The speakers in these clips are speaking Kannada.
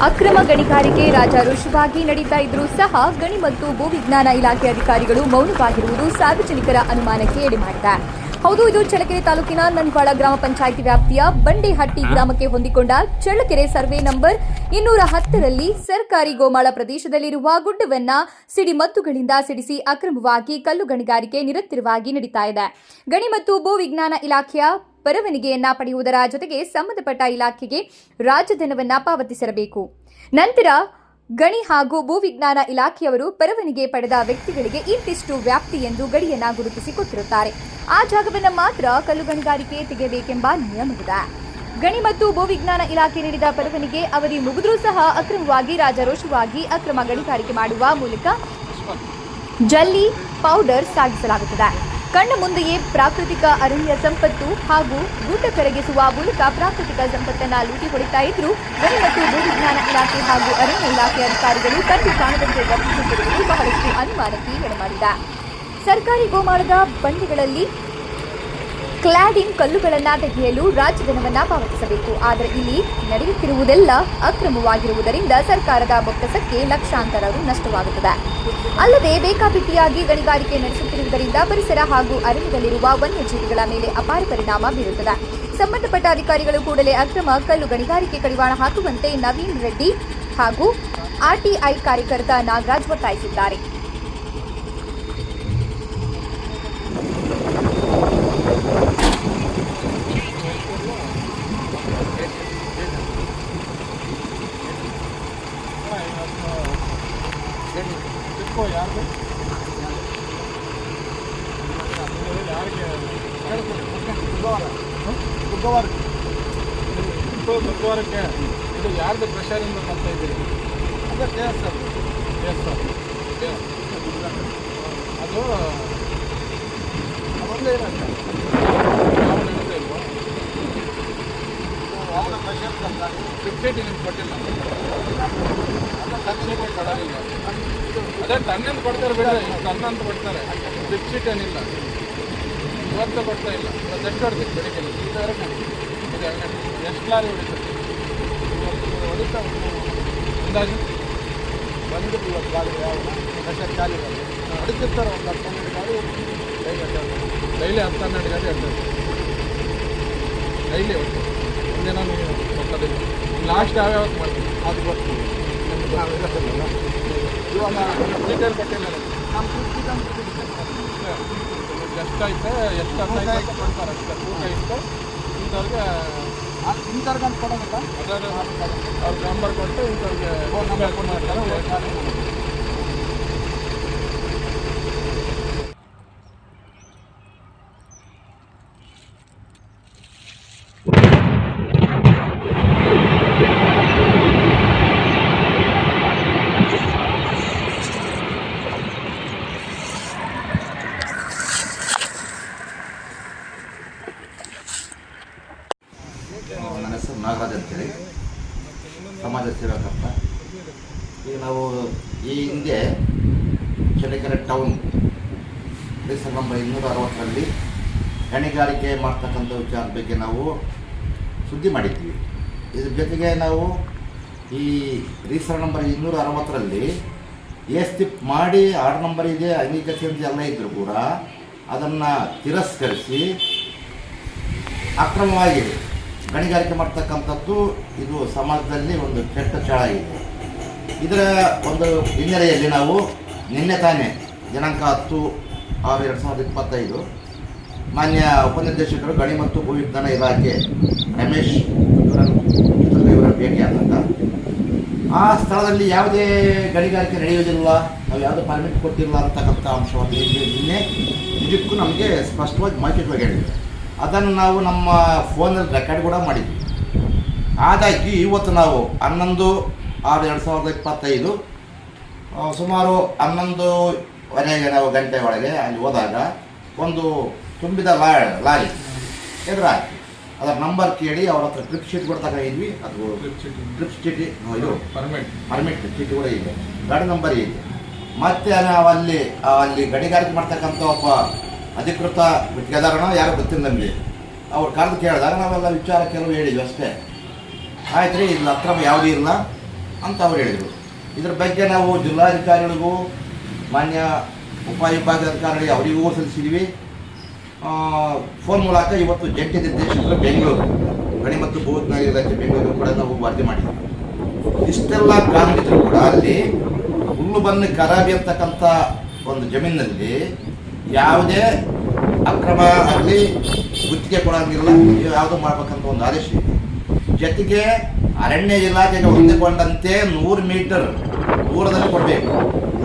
ಅಕ್ರಮ ಗಣಿಗಾರಿಕೆ ರಾಜಾರೋಷವಾಗಿ ನಡೀತಾ ಇದ್ರೂ ಸಹ ಗಣಿ ಮತ್ತು ಭೂವಿಜ್ಞಾನ ಇಲಾಖೆ ಅಧಿಕಾರಿಗಳು ಮೌನವಾಗಿರುವುದು ಸಾರ್ವಜನಿಕರ ಅನುಮಾನಕ್ಕೆ ಎಡೆಮಾಡಿದೆ. ಹೌದು, ಇದು ಚಳ್ಳಕೆರೆ ತಾಲೂಕಿನ ನಂದವಾಡ ಗ್ರಾಮ ಪಂಚಾಯಿತಿ ವ್ಯಾಪ್ತಿಯ ಬಂಡೇಹಟ್ಟಿ ಗ್ರಾಮಕ್ಕೆ ಹೊಂದಿಕೊಂಡ ಚಳ್ಳಕೆರೆ ಸರ್ವೆ ನಂಬರ್ 210ರಲ್ಲಿ ಸರ್ಕಾರಿ ಗೋಮಾಳ ಪ್ರದೇಶದಲ್ಲಿರುವ ಗುಡ್ಡವನ್ನ ಸಿಡಿಮದ್ದುಗಳಿಂದ ಸಿಡಿಸಿ ಅಕ್ರಮವಾಗಿ ಕಲ್ಲು ಗಣಿಗಾರಿಕೆ ನಿರಂತರವಾಗಿ ನಡೀತಾ ಇದೆ. ಗಣಿ ಮತ್ತು ಭೂವಿಜ್ಞಾನ ಇಲಾಖೆಯ ಪರವಾನಗಿಯನ್ನ ಪಡೆಯುವುದರ ಜೊತೆಗೆ ಸಂಬಂಧಪಟ್ಟ ಇಲಾಖೆಗೆ ರಾಜಧನವನ್ನ ಪಾವತಿಸಬೇಕು. ನಂತರ ಗಣಿ ಹಾಗೂ ಭೂವಿಜ್ಞಾನ ಇಲಾಖೆಯವರು ಪರವಾನಗಿ ಪಡೆದ ವ್ಯಕ್ತಿಗಳಿಗೆ ಇಂತಿಷ್ಟು ವ್ಯಾಪ್ತಿ ಎಂದು ಗಡಿಯನ್ನ ಗುರುತಿಸಿಕೊಟ್ಟಿರುತ್ತಾರೆ. ಆ ಜಾಗವನ್ನು ಮಾತ್ರ ಕಲ್ಲು ಗಣಿಗಾರಿಕೆ ತೆಗೆಯಬೇಕೆಂಬ ನಿಯಮವಿದೆ. ಗಣಿ ಮತ್ತು ಭೂವಿಜ್ಞಾನ ಇಲಾಖೆ ನೀಡಿದ ಪರವಾನಗಿ ಅವಧಿ ಮುಗಿದರೂ ಸಹ ಅಕ್ರಮವಾಗಿ ರಾಜಾರೋಷವಾಗಿ ಅಕ್ರಮ ಗಣಿಗಾರಿಕೆ ಮಾಡುವ ಮೂಲಕ ಜಲ್ಲಿ ಪೌಡರ್ ಸಾಗಿಸಲಾಗುತ್ತದೆ. ಕಣ್ಣ ಮುಂದೆಯೇ ಪ್ರಾಕೃತಿಕ ಅರಣ್ಯ ಸಂಪತ್ತು ಹಾಗೂ ಗುಡ್ಡ ಕರಗಿಸುವ ಮೂಲಕ ಪ್ರಾಕೃತಿಕ ಸಂಪತ್ತನ್ನು ಲೂಟಿ ಹೊಡಿತಾ ಇದ್ರು ಗಣಿ ಮತ್ತು ಭೂವಿಜ್ಞಾನ ಇಲಾಖೆ ಹಾಗೂ ಅರಣ್ಯ ಇಲಾಖೆ ಅಧಿಕಾರಿಗಳು ಕಣ್ಣು ಕಾಣದಂತೆ ವರ್ತಿಸುತ್ತಿರುವುದು ಬಹಳಷ್ಟು ಅನುಮಾನಕ್ಕೆ ಎಡೆಮಾಡಿದೆ. ಸರ್ಕಾರಿ ಗೋಮಾಳದ ಬಂಡೆಗಳಲ್ಲಿ ಕ್ಲಾಡಿಂಗ್ ಕಲ್ಲುಗಳನ್ನು ತೆಗೆಯಲು ರಾಜಧನವನ್ನ ಪಾವತಿಸಬೇಕು. ಆದರೆ ಇಲ್ಲಿ ನಡೆಯುತ್ತಿರುವುದೆಲ್ಲ ಅಕ್ರಮವಾಗಿರುವುದರಿಂದ ಸರ್ಕಾರದ ಬೊಕ್ಕಸಕ್ಕೆ ಲಕ್ಷಾಂತರ ರು ನಷ್ಟವಾಗುತ್ತದೆ. ಅಲ್ಲದೆ ಬೇಕಾಬಿಟ್ಟಿಯಾಗಿ ಗಣಿಗಾರಿಕೆ ನಡೆಸುತ್ತಿರುವುದರಿಂದ ಪರಿಸರ ಹಾಗೂ ಅರಣ್ಯದಲ್ಲಿರುವ ವನ್ಯಜೀವಿಗಳ ಮೇಲೆ ಅಪಾರ ಪರಿಣಾಮ ಬೀರುತ್ತದೆ. ಸಂಬಂಧಪಟ್ಟ ಅಧಿಕಾರಿಗಳು ಕೂಡಲೇ ಅಕ್ರಮ ಕಲ್ಲು ಗಣಿಗಾರಿಕೆ ಕಡಿವಾಣ ಹಾಕುವಂತೆ ನವೀನ್ ರೆಡ್ಡಿ ಹಾಗೂ ಆರ್ಟಿಐ ಕಾರ್ಯಕರ್ತ ನಾಗರಾಜ್ ಒತ್ತಾಯಿಸಿದ್ದಾರೆ. ಬುಧವಾರಕ್ಕೆ ಇದು ಯಾರ್ದು ಪ್ರೆಷರಿಂದ ಮಾಡ್ತಾ ಇದ್ದೀರಿ? ಅದೇ ಕೇಸ್ ಸರ್ ಅದು ಅದೊಂದೇ ಇರುತ್ತೆ. ಯಾವ ನಡೀತಾ ಇಲ್ವೋ ಅವನ ಪ್ರೆಷರ್ ಫಿಫ್ಟಿ ನಿಮ್ಗೆ ಕೊಟ್ಟಿಲ್ಲ, ಸಬ್ಸಿಡಿ ಕೊಡೋದಿಲ್ಲ. ಅದೇ ಟನ್ನಂತ ಕೊಡ್ತಾರೆ ಬಿಡ, ಟನ್ ಅಂತ ಕೊಡ್ತಾರೆ, ಫಿಫ್ಟಿ ಏನಿಲ್ಲ. ಇವತ್ತು ಕೊಡ್ತಾ ಇಲ್ಲ. ಇವತ್ತು ಎಷ್ಟು ಹೊಡ್ತೀವಿ ಬೆಳಿಗ್ಗೆ? ಎಷ್ಟು ಲಾರಿ ಹೊಡಿತಾರೆ? ಹೊಡಿತಾ ಅಂದಾಜು ಬಂದು ಇವತ್ತು ಗಾಡಿ ಯಾವ ಪ್ರೆಷರ್ ಖಾಲಿ ಹೊಡಿತಿರ್ತಾರೆ. ಒಂದು 10-12 ಗಾಡಿ ಡೈಲಿ 10-12 ಗಾಡಿ ಇರ್ತದೆ ಡೈಲಿ. ಒಟ್ಟು ಒಂದಿನ ಗೊತ್ತದಿಲ್ಲ. ಲಾಸ್ಟ್ ಯಾವ್ಯಾವತ್ತು ಮಾಡ್ತೀವಿ ಅದು ಗೊತ್ತು. ಇರೋದಿಲ್ಲ ಇವಾಗ ಡೀಟೇಲ್ ಕೊಟ್ಟಿಲ್ಲ. ಎಷ್ಟೈತೆ ಎಷ್ಟು ಅಂತ ಕೊಡ್ತಾರೆ ಅಷ್ಟೇ. ತೂಕ ಇತ್ತು ಇಂಥವ್ರಿಗೆ ಅಂತ ಕೊಡೋದಿಲ್ಲ. ಅದರ ಅವ್ರ ನಂಬರ್ ಕೊಟ್ಟು ಇಂಥವ್ರಿಗೆ ಫೋನ್ ನಂಬರ್ ಕೊಡ್ತಾರೆ. ನನ್ನ ಹೆಸರು ನಾಗರಾಜ್ ಅಂತೇಳಿ, ಸಮಾಜ ಸೇವಕರ್ತ. ಈಗ ನಾವು ಈ ಹಿಂದೆ ಚಳ್ಳಕೆರೆ ಟೌನ್ ರಿಜಿಸ್ಟರ್ ನಂಬರ್ 260ರಲ್ಲಿ ಗಣಿಗಾರಿಕೆ ಮಾಡ್ತಕ್ಕಂಥ ವಿಚಾರದ ಬಗ್ಗೆ ನಾವು ಸುದ್ದಿ ಮಾಡಿದ್ವಿ. ಇದ್ರ ಜೊತೆಗೆ ನಾವು ಈ ರಿಜಿಸ್ಟರ್ ನಂಬರ್ 260ರಲ್ಲಿ ಸ್ಟಿಪ್ ಮಾಡಿ ಆರ್ಡರ್ ನಂಬರ್ ಇದೆ, ಅಂಗೀಕರಿಸಿ ಎಲ್ಲ ಇದ್ದರೂ ಕೂಡ ಅದನ್ನು ತಿರಸ್ಕರಿಸಿ ಅಕ್ರಮವಾಗಿ ಗಣಿಗಾರಿಕೆ ಮಾಡ್ತಕ್ಕಂಥದ್ದು ಇದು ಸಮಾಜದಲ್ಲಿ ಒಂದು ಕೆಟ್ಟ ಚಾಳ ಇದೆ. ಇದರ ಒಂದು ಹಿನ್ನೆಲೆಯಲ್ಲಿ ನಾವು ನಿನ್ನೆ ತಾನೇ ದಿನಾಂಕ 10/6/2025 ಮಾನ್ಯ ಉಪನಿರ್ದೇಶಕರು ಗಣಿ ಮತ್ತು ಭೂವಿಜ್ಞಾನ ಇಲಾಖೆ ರಮೇಶ್ ಇವರ ಭೇಟಿಯಾದಾಗ ಆ ಸ್ಥಳದಲ್ಲಿ ಯಾವುದೇ ಗಣಿಗಾರಿಕೆ ನಡೆಯುವುದಿಲ್ಲ, ನಾವು ಯಾವುದೇ ಪರ್ಮಿಟ್ ಕೊಟ್ಟಿಲ್ಲ ಅಂತಕ್ಕಂಥ ಅಂಶವನ್ನು ನಿನ್ನೆ ನಿಜಕ್ಕೂ ನಮಗೆ ಸ್ಪಷ್ಟವಾಗಿ ಮಾಹಿತಿ ಹೇಳಿದೆ. ಅದನ್ನು ನಾವು ನಮ್ಮ ಫೋನಲ್ಲಿ ರೆಕಾರ್ಡ್ ಕೂಡ ಮಾಡಿದ್ವಿ. ಆದಾಗಿ ಇವತ್ತು ನಾವು 11/6/2025 ಸುಮಾರು 11:15 ನಾವು ಗಂಟೆ ಒಳಗೆ ಅಲ್ಲಿ ಹೋದಾಗ ಒಂದು ತುಂಬಿದ ಲಾರಿ ಎದುರಾಗಿ ಅದರ ನಂಬರ್ ಕೇಳಿ ಅವ್ರ ಹತ್ರ ಟ್ರಿಪ್ ಶೀಟ್ ಕೂಡ ತಗೊಂಡಿದ್ವಿ. ಅದು ಟ್ರಿಪ್ ಚೀಟಿ ಇದು ಪರ್ಮಿಟ್ ಚೀಟಿ ಕೂಡ ಇದೆ, ಗಾಡಿ ನಂಬರ್ ಇದೆ. ಮತ್ತು ನಾವು ಅಲ್ಲಿ ಗಣಿಗಾರಿಕೆ ಮಾಡ್ತಕ್ಕಂಥ ಒಬ್ಬ ಅಧಿಕೃತ ಗುತ್ತಿಗೆದಾರನೋ ಯಾರು ಗೊತ್ತಿಲ್ಲ ನಮಗೆ. ಅವ್ರು ಕರೆದು ಕೇಳಿದಾಗ ನಾವೆಲ್ಲ ವಿಚಾರ ಕೆಲವು ಹೇಳಿದ್ವಿ ಅಷ್ಟೇ. ಆಯ್ತು ರೀ, ಇಲ್ಲಿ ಅಕ್ರಮ ಯಾವುದೂ ಇಲ್ಲ, ಅಂತ ಅವ್ರು ಹೇಳಿದರು. ಇದ್ರ ಬಗ್ಗೆ ನಾವು ಜಿಲ್ಲಾಧಿಕಾರಿಗಳಿಗೂ ಮಾನ್ಯ ಉಪವಿಭಾಗಾಧಿಕಾರಿಗಳಿಗೆ ಅವರಿಗೂ ಸಲ್ಲಿಸಿದ್ವಿ. ಫೋನ್ ಮೂಲಕ ಇವತ್ತು ಜಂಟಿ ನಿರ್ದೇಶಕರು ಬೆಂಗಳೂರು ಗಣಿ ಮತ್ತು ಭೂವಿಜ್ಞಾನ ಇಲಾಖೆ ಬೆಂಗಳೂರು ಕೂಡ ನಾವು ವರದಿ ಮಾಡಿದ್ವಿ. ಇಷ್ಟೆಲ್ಲ ಕಾರಣವಿದ್ರು ಕೂಡ ಅಲ್ಲಿ ಹುಲ್ಲು ಬನ್ನಿ ಖರಾಬಿ ಅಂತಕ್ಕಂಥ ಒಂದು ಜಮೀನಿನಲ್ಲಿ ಯಾವುದೇ ಅಕ್ರಮ ಆಗಲಿ ಗುತ್ತಿಗೆ ಕೊಡೋಂಗಿಲ್ಲ, ಯಾವುದು ಮಾಡ್ಬೇಕಂತ ಒಂದು ಆದೇಶ ಇದೆ. ಜೊತೆಗೆ ಅರಣ್ಯ ಇಲಾಖೆಗೆ ಹೊಂದಿಕೊಂಡಂತೆ 100 ಮೀಟರ್ ದೂರದಲ್ಲಿ ಕೊಡಬೇಕು.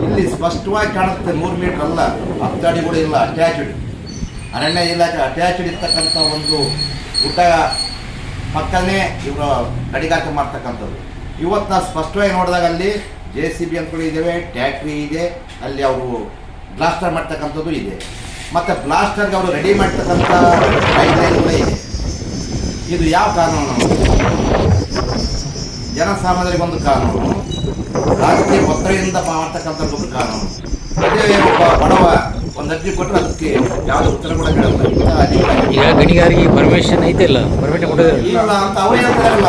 ಇಲ್ಲಿ ಸ್ಪಷ್ಟವಾಗಿ ಕಾಣುತ್ತೆ 100 ಮೀಟರ್ ಅಲ್ಲ, 10 ಅಡಿ ಕೂಡ ಇಲ್ಲ, ಅಟ್ಯಾಚ್ಡ್. ಅರಣ್ಯ ಇಲಾಖೆ ಅಟ್ಯಾಚ್ಡ್ ಇರ್ತಕ್ಕಂಥ ಒಂದು ಊಟ ಪಕ್ಕನೇ ಇವರು ಗಣಿಗಾರಿಕೆ ಮಾಡ್ತಕ್ಕಂಥದ್ದು. ಇವತ್ತು ನಾವು ಸ್ಪಷ್ಟವಾಗಿ ನೋಡಿದಾಗ ಅಲ್ಲಿ JCB ಅಂತಗಳು ಇದ್ದಾವೆ, ಟ್ಯಾಕ್ಟ್ರಿ ಇದೆ, ಅಲ್ಲಿ ಅವರು ಬ್ಲಾಸ್ಟರ್ ಮಾಡ್ತಕ್ಕಂಥದ್ದು ಇದೆ, ಮತ್ತು ಬ್ಲಾಸ್ಟರ್ಗೆ ಅವರು ರೆಡಿ ಮಾಡ್ತಕ್ಕಂಥ ಗೈಡ್ಲೈನ್ ಕೂಡ ಇದೆ. ಇದು ಯಾವ ಕಾನೂನು? ಜನಸಾಮಾನ್ಯರಿಗೊಂದು ಕಾನೂನು, ರಾಜಕೀಯ ಒತ್ತಡದಿಂದ ಮಾಡ್ತಕ್ಕಂಥದ್ದು ಒಂದು ಕಾನೂನು. ಅದೇ ಒಬ್ಬ ಬಡವ ಒಂದು ಅರ್ಜಿ ಕೊಟ್ಟರೆ ಅದಕ್ಕೆ ಯಾವುದು ಉತ್ತರ ಕೂಡ ಹೇಳಲ್ಲ. ಈಗ ಗಣಿಗಾರಿಕೆ ಪರ್ಮಿಷನ್ ಐತಿಲ್ಲ, ಪರ್ಮಿಷನ್ ಕೊಡೋದಿಲ್ಲ ಇಲ್ಲ ಅಂತ ಅವ್ರು ಹೇಳ್ತಾರಲ್ಲ.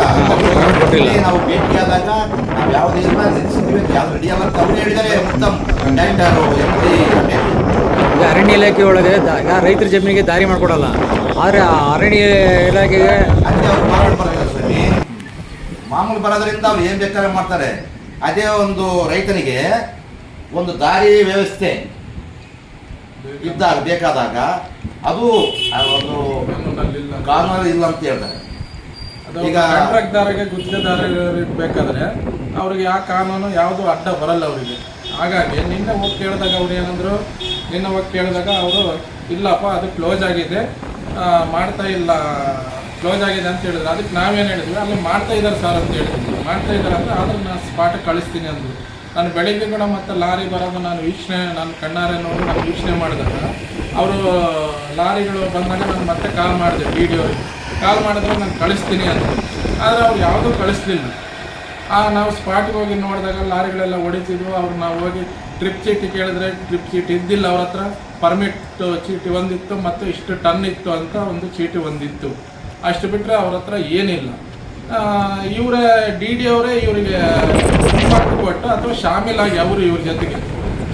ನಾವು ಭೇಟಿಯಾದಾಗ ನಾವು ಯಾವುದಿಲ್ಲ ನಿಲ್ಲಿಸಿದ್ವಿ, ಯಾವ್ದು ರೆಡಿ ಅಲ್ಲ ಅಂತ ಅವ್ರು ಹೇಳಿದ್ದಾರೆ. Uttam director MP Ramesh. ಈಗ ಅರಣ್ಯ ಇಲಾಖೆ ಒಳಗೆ ಈಗ ರೈತರ ಜಮೀನಿಗೆ ದಾರಿ ಮಾಡಿಕೊಡಲ್ಲ, ಆದರೆ ಅರಣ್ಯ ಇಲಾಖೆಗೆ ಅದೇ ಅವ್ರು ಮಾರಾಟ ಬರ್ತಾರೆ ಸ್ವಾಮಿ. ಮಾಮೂಲು ಬರೋದ್ರಿಂದ ಅವ್ರು ಏನು ಬೇಕಾದ್ರೆ ಮಾಡ್ತಾರೆ. ಅದೇ ಒಂದು ರೈತನಿಗೆ ಒಂದು ದಾರಿ ವ್ಯವಸ್ಥೆ ಇದ್ದಾಗ ಬೇಕಾದಾಗ ಅದು ಒಂದು ಕಾನೂನು ಇಲ್ಲ ಅಂತ ಹೇಳ್ತಾರೆ. ಈಗ ಕಾಂಟ್ರಾಕ್ಟ್ದಾರಿಗೆ ಗುತ್ತಿಗೆದಾರರಿಗೆ ಬೇಕಾದ್ರೆ ಅವ್ರಿಗೆ ಆ ಕಾನೂನು ಯಾವುದು ಅಡ್ಡ ಬರಲ್ಲ ಅವರಿಗೆ. ಹಾಗಾಗಿ ನಿನ್ನೆ ಹೋಗಿ ಕೇಳಿದಾಗ ಅವ್ರು ಏನಂದ್ರು, ನಿನ್ನೆ ಹೋಗಿ ಕೇಳಿದಾಗ ಅವರು ಇಲ್ಲಪ್ಪ ಅದು ಕ್ಲೋಸ್ ಆಗಿದೆ, ಮಾಡ್ತಾ ಇಲ್ಲ, ಕ್ಲೋಸ್ ಆಗಿದೆ ಅಂತ ಹೇಳಿದ್ರು. ಅದಕ್ಕೆ ನಾವೇನು ಹೇಳಿದ್ವಿ, ಅಲ್ಲಿ ಮಾಡ್ತಾ ಇದ್ದಾರೆ ಸರ್ ಅಂತ ಹೇಳಿದ್ವಿ. ಮಾಡ್ತಾ ಇದ್ದಾರೆ ಅಂದರೆ ಆದ್ರೆ ನಾನು ಸ್ಪಾಟಿಗೆ ಕಳಿಸ್ತೀನಿ ಅಂದರು. ನಾನು ಬೆಳಿಗ್ಗೆ ಕೂಡ ಮತ್ತು ಲಾರಿ ಬರೋದು ನಾನು ಕಣ್ಣಾರೆ ನೋಡಿ ನಾನು ವೀಕ್ಷಣೆ ಮಾಡಿದಾಗ ಅವರು ಲಾರಿಗಳು ಬಂದಾಗ ನಾನು ಮತ್ತೆ ಕಾಲ್ ಮಾಡಿದೆ, ವಿಡಿಯೋರಿಗೆ ಕಾಲ್ ಮಾಡಿದ್ರೆ ನಾನು ಕಳಿಸ್ತೀನಿ ಅಂತ. ಆದರೆ ಅವ್ರು ಯಾವುದೂ ಕಳಿಸ್ಲಿಲ್ಲ. ನಾವು ಸ್ಪಾಟಿಗೆ ಹೋಗಿ ನೋಡಿದಾಗ ಲಾರಿಗಳೆಲ್ಲ ಹೊಡಿತಿದ್ವು. ಅವ್ರು ನಾವು ಹೋಗಿ ಟ್ರಿಪ್ ಚೀಟಿ ಕೇಳಿದ್ರೆ ಟ್ರಿಪ್ ಚೀಟಿ ಇದ್ದಿಲ್ಲ ಅವ್ರ ಹತ್ರ. ಪರ್ಮಿಟ್ ಚೀಟಿ ಒಂದಿತ್ತು ಮತ್ತು ಇಷ್ಟು ಟನ್ ಇತ್ತು ಅಂತ ಒಂದು ಚೀಟಿ ಒಂದಿತ್ತು. ಅಷ್ಟು ಬಿಟ್ಟರೆ ಅವ್ರ ಹತ್ರ ಏನಿಲ್ಲ. ಇವರೇ DD ಅವರೇ ಇವರಿಗೆ ಕೊಟ್ಟು ಅಥವಾ ಶಾಮೀಲಾಗಿ ಅವರು ಇವ್ರ ಜೊತೆಗೆ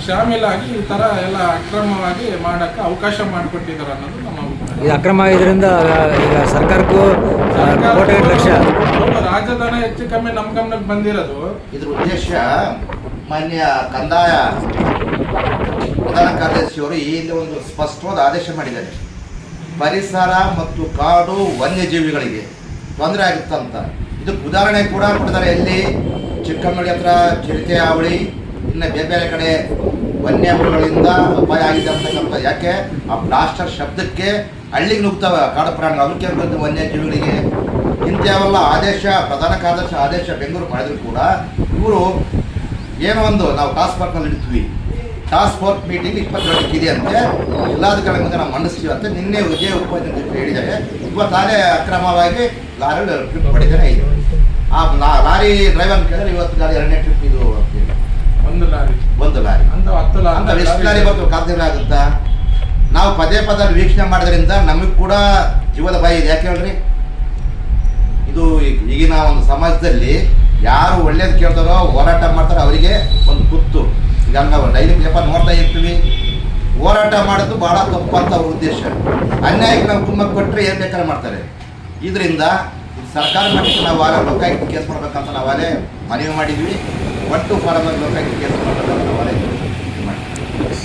ಶಾಮೀಲಾಗಿ ಈ ಥರ ಎಲ್ಲ ಅಕ್ರಮವಾಗಿ ಮಾಡೋಕ್ಕೆ ಅವಕಾಶ ಮಾಡಿಕೊಟ್ಟಿದ್ದಾರೆ ಅನ್ನೋದು ನಮ್ಮ ಅಭಿಪ್ರಾಯ. ಇದು ಅಕ್ರಮ ಆಗಿದ್ದರಿಂದ ಈಗ ಸರ್ಕಾರಕ್ಕೂ ಕೋಟಿ ಲಕ್ಷ ರಾಜಧನ ಹೆಚ್ಚು ಕಮ್ಮಿ ನಮ್ಮ ಗಮನಕ್ಕೆ ಬಂದಿರೋದು. ಇದ್ರ ಉದ್ದೇಶ ಮಾನ್ಯ ಕಂದಾಯ ಪ್ರಧಾನ ಕಾರ್ಯದರ್ಶಿಯವರು ಇಲ್ಲಿ ಒಂದು ಸ್ಪಷ್ಟವಾದ ಆದೇಶ ಮಾಡಿದ್ದಾರೆ. ಪರಿಸರ ಮತ್ತು ಕಾಡು ವನ್ಯಜೀವಿಗಳಿಗೆ ತೊಂದರೆ ಆಗುತ್ತಂತ ಇದಕ್ಕೆ ಉದಾಹರಣೆ ಕೂಡ ಕೊಟ್ಟಿದ್ದಾರೆ. ಎಲ್ಲಿ ಚಿಕ್ಕಮಗಳೂರು ಹತ್ರ ಚಿರತೆ ಹಾವಳಿ, ಇನ್ನು ಬೇರೆ ಬೇರೆ ಕಡೆ ವನ್ಯಮೃಗಗಳಿಂದ ಅಪಾಯ ಆಗಿದೆ ಅಂತಕ್ಕಂಥ. ಯಾಕೆ ಆ ಬ್ಲಾಸ್ಟರ್ ಶಬ್ದಕ್ಕೆ ಹಳ್ಳಿಗೆ ನುಗ್ತವೆ ಕಾಡು ಪ್ರಾಣಿಗಳು, ಅದಕ್ಕೆ ವನ್ಯಜೀವಿಗಳಿಗೆ ಇಂಥವೆಲ್ಲ ಆದೇಶ ಪ್ರಧಾನ ಕಾರ್ಯದರ್ಶಿ ಆದೇಶ ಬೆಂಗಳೂರು ಮಾಡಿದ್ರು ಕೂಡ ಇವರು ಏನೋ ಒಂದು ನಾವು ಟಾಸ್ಕ್ ಫೋರ್ಸ್ನಲ್ಲಿ ಇಡ್ತೀವಿ, ಟಾಸ್ಕ್ ಫೋರ್ಸ್ ಮೀಟಿಂಗ್ 22ಕ್ಕೆ ಇದೆ ಅಂತೆ, ಜಿಲ್ಲಾಧಿಕಾರಿ ಮುಂದೆ ನಾವು ಮಂಡಿಸ್ತೀವಿ ಅಂತ ನಿನ್ನೆ ವಿಜಯ ಉಪಾಧ್ಯಕ್ಷರು ಹೇಳಿದ್ದಾರೆ. ಇವತ್ತಾಗಲೇ ಅಕ್ರಮವಾಗಿ ಲಾರಿ ಟ್ರಿಪ್ ಪಡಿತಾನೆ ಇದೆ. ಆ ಲಾರಿ ಡ್ರೈವರ್ ಕೇಳಿದ್ರೆ ಇವತ್ತು ಗಾಡಿ 2ನೇ ಟ್ರಿಪ್ ಇದು ಅಂತೇಳಿ ಒಂದು ಲಾರಿ ಅಂತ ಎಷ್ಟು ಲಾರಿ ಬರ್ತೀವಿ ಕಾಲ್ತಿರ ಆಗುತ್ತಾ? ನಾವು ಪದೇ ವೀಕ್ಷಣೆ ಮಾಡೋದ್ರಿಂದ ನಮಗೆ ಕೂಡ ಜೀವದ ಭಯ ಇದೆ. ಯಾಕೆ ಹೇಳ್ರಿ, ಇದು ಈಗಿನ ಒಂದು ಸಮಾಜದಲ್ಲಿ ಯಾರು ಒಳ್ಳೇದು ಕೇಳ್ತಾರೋ ಹೋರಾಟ ಮಾಡ್ತಾರೋ ಅವರಿಗೆ ಒಂದು ಕುತ್ತು. ಈಗ ನಾವು ಡೈಲಿ ಪೇಪರ್ ನೋಡ್ತಾ ಇರ್ತೀವಿ, ಹೋರಾಟ ಮಾಡೋದು ಭಾಳ ತಪ್ಪು ಅಂತ ಅವ್ರ ಉದ್ದೇಶ. ಅನ್ಯಾಯಕ್ಕೆ ನಾವು ಕುಮ್ಮಕ್ಕೆ ಕೊಟ್ಟರೆ ಏನು ಬೇಕಾದ್ರೆ ಮಾಡ್ತಾರೆ. ಇದರಿಂದ ಸರ್ಕಾರ ಮಟ್ಟಕ್ಕೆ ನಾವು ಲೋಕಾಯುಕ್ತ ಕೇಸ್ ಮಾಡ್ಬೇಕಂತ ನಾವಾಗಲೇ ಮನವಿ ಮಾಡಿದ್ವಿ. ಒಟ್ಟು ಫಾರಮಲ್ಲಿ ಲೋಕಾಯುಕ್ತ ಕೇಸ್ ಮಾಡ್ಬೇಕಂತ ನಾವಾಗಲೇ ಮಾಡಿದ್ವಿ.